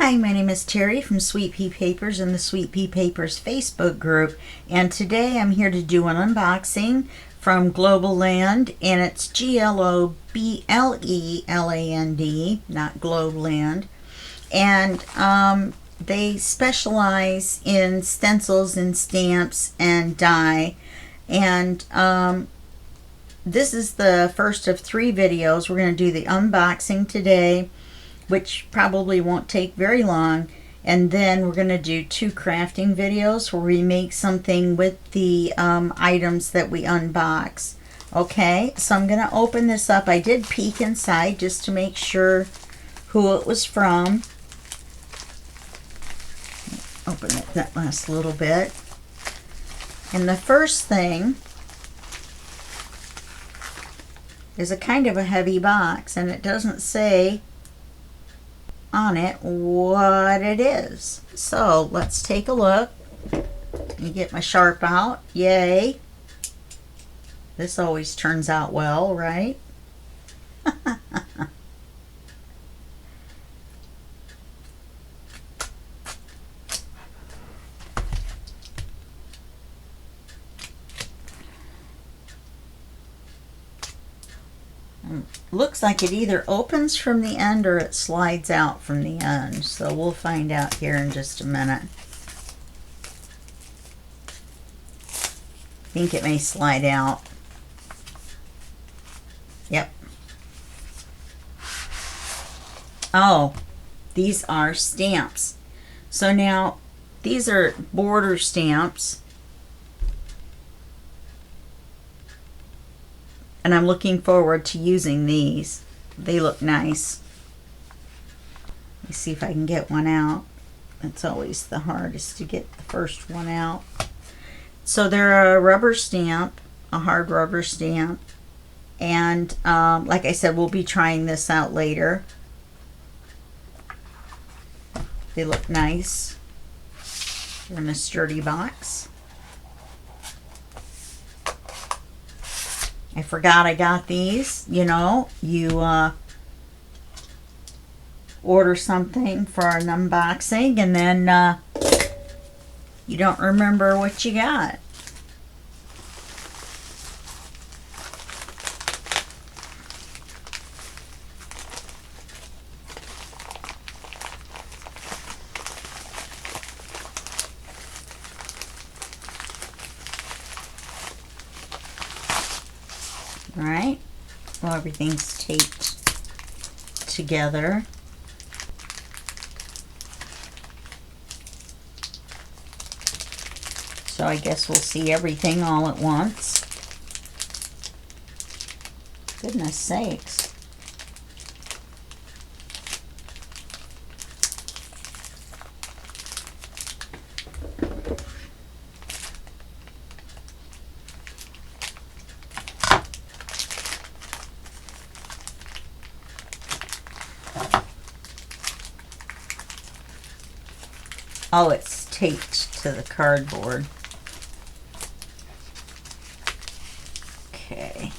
Hi, my name is Terry from Sweet Pea Papers and the Sweet Pea Papers Facebook group, and today I'm here to do an unboxing from Globleland, and it's Globleland, not Globeland, and they specialize in stencils and stamps and die, and this is the first of 3 videos. We're going to do the unboxing today, which probably won't take very long, and then we're going to do 2 crafting videos where we make something with the items that we unbox. Okay, so I'm going to open this up. I did peek inside just to make sure who it was from. Open it that last little bit. And the first thing is a kind of a heavy box, and it doesn't say on it what it is. So let's take a look. Let me get my sharp out. Yay. This always turns out well, right? Looks like it either opens from the end or it slides out from the end. So we'll find out here in just a minute. I think it may slide out. Yep. Oh, these are stamps. So now these are border stamps. And I'm looking forward to using these. They look nice. Let me see if I can get one out. It's always the hardest to get the first one out. So they're a rubber stamp, a hard rubber stamp. And like I said, we'll be trying this out later. They look nice. They're in a sturdy box. I forgot I got these. You know, you order something for an unboxing and then you don't remember what you got. All right, well, everything's taped together. So I guess we'll see everything all at once. Goodness sakes. Oh, it's taped to the cardboard. Okay.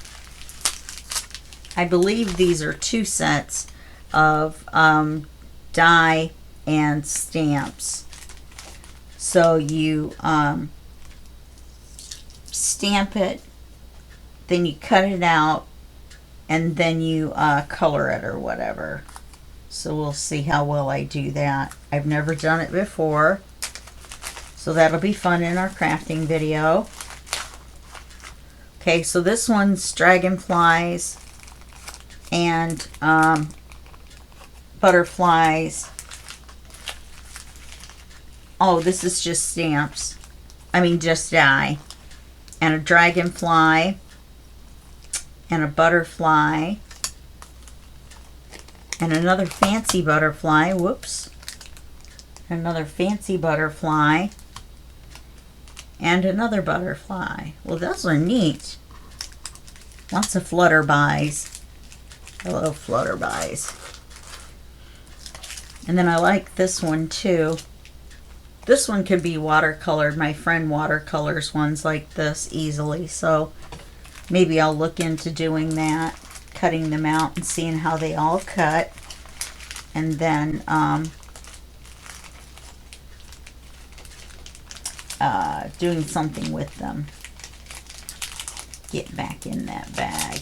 I believe these are 2 sets of die and stamps. So you stamp it, then you cut it out, and then you color it or whatever. So we'll see how well I do that. I've never done it before, so that'll be fun in our crafting video. Okay, so this one's dragonflies and butterflies. Oh, this is just stamps. I mean, just die. And a dragonfly and a butterfly. And another fancy butterfly. Whoops. Another fancy butterfly. And another butterfly. Well, those are neat. Lots of flutterbys. Hello, flutterbys. And then I like this one too. This one could be watercolored. My friend watercolors ones like this easily. So maybe I'll look into doing that. Cutting them out and seeing how they all cut, and then doing something with them. Get back in that bag.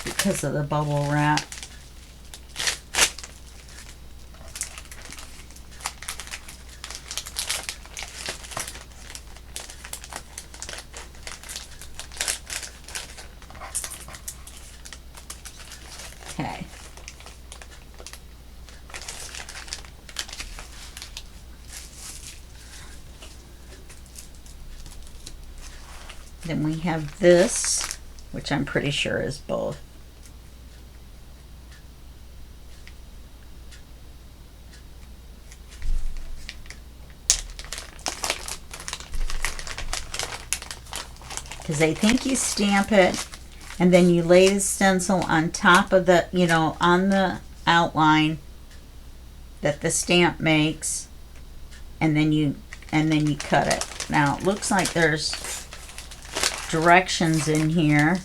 Because of the bubble wrap. Okay. Then we have this, which I'm pretty sure is both. Because I think you stamp it and then you lay the stencil on top of the, you know, on the outline that the stamp makes, and then you cut it. Now it looks like there's directions in here.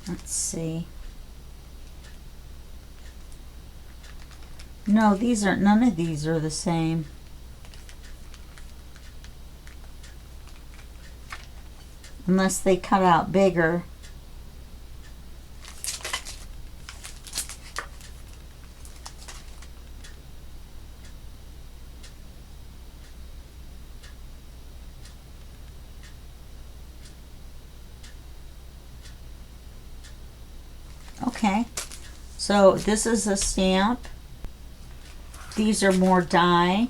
Let's see. No, these aren't, none of these are the same. Unless they cut out bigger. Okay, so this is a stamp. These are more die.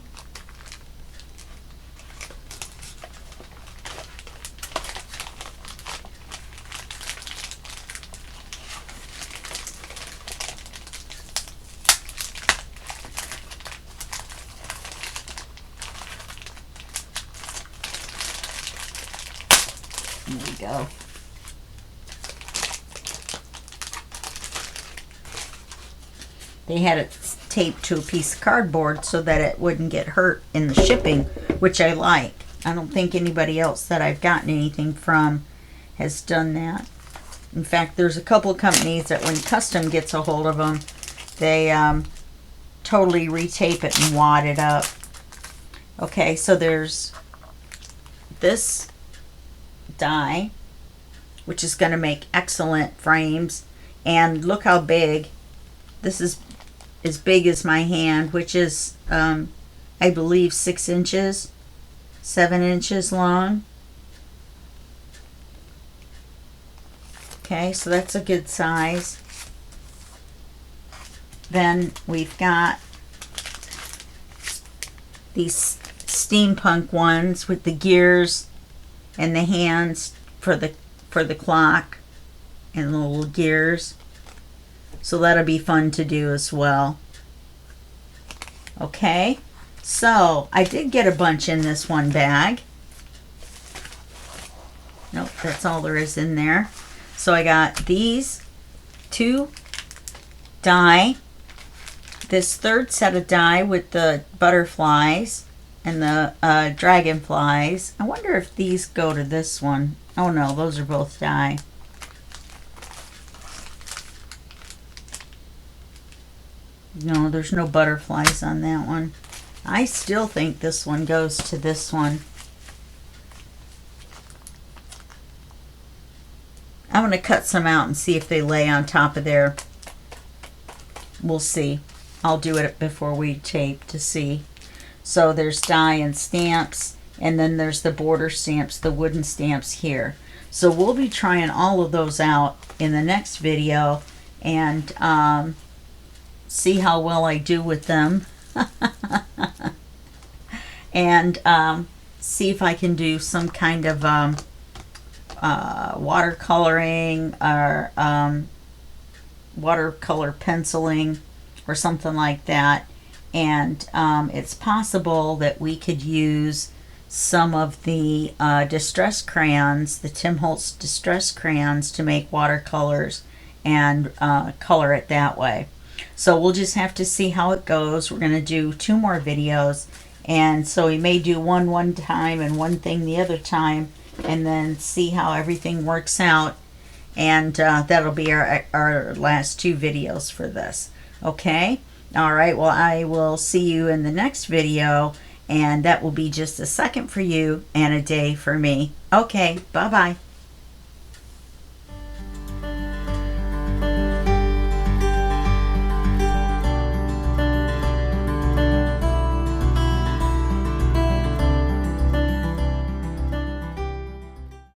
There we go. They had it taped to a piece of cardboard so that it wouldn't get hurt in the shipping, which I like. I don't think anybody else that I've gotten anything from has done that. In fact, there's a couple companies that when custom gets a hold of them, they totally retape it and wad it up. Okay, so there's this die, which is going to make excellent frames. And look how big. This is as big as my hand, which is, I believe, 6 inches, 7 inches long. Okay, so that's a good size. Then we've got these steampunk ones with the gears and the hands for the clock and the little gears. So that'll be fun to do as well. Okay, so I did get a bunch in this one bag. Nope, that's all there is in there. So I got these 2 die, this third set of die with the butterflies and the dragonflies. I wonder if these go to this one. Oh no, those are both die. No, there's no butterflies on that one. I still think this one goes to this one. I'm going to cut some out and see if they lay on top of there. We'll see. I'll do it before we tape to see. So there's die and stamps, and then there's the border stamps, the wooden stamps here. So we'll be trying all of those out in the next video, and see how well I do with them. And see if I can do some kind of watercoloring or watercolor penciling or something like that. And it's possible that we could use some of the distress crayons, the Tim Holtz distress crayons, to make watercolors and color it that way. So we'll just have to see how it goes. We're going to do 2 more videos, And so we may do one time and one thing the other time, and then see how everything works out. And that'll be our last 2 videos for this. Okay? All right, well, I will see you in the next video, and that will be just a second for you and a day for me. Okay, bye-bye.